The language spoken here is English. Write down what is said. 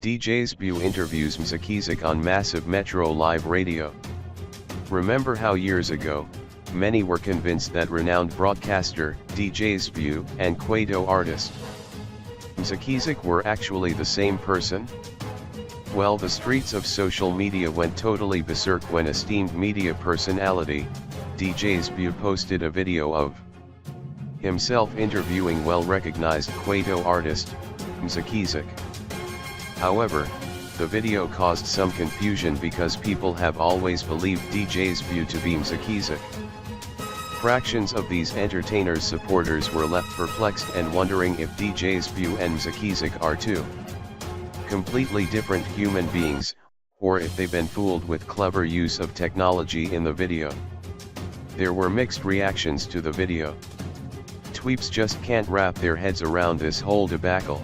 DJ SUBCRIBE interviews Mzekezeke on Massiv Metro live radio. Remember how years ago, many were convinced that renowned broadcaster, DJ SUBCRIBE, and kwaito artist Mzekezeke were actually the same person? Well, the streets of social media went totally berserk when esteemed media personality, DJ SUBCRIBE posted a video of himself interviewing well-recognized kwaito artist, Mzekezeke. However, the video caused some confusion because people have always believed DJ SUBCRIBE to be Mzekezeke. Fractions of these entertainers' supporters were left perplexed and wondering if DJ SUBCRIBE and Mzekezeke are two completely different human beings, or if they've been fooled with clever use of technology in the video. There were mixed reactions to the video. Tweeps just can't wrap their heads around this whole debacle.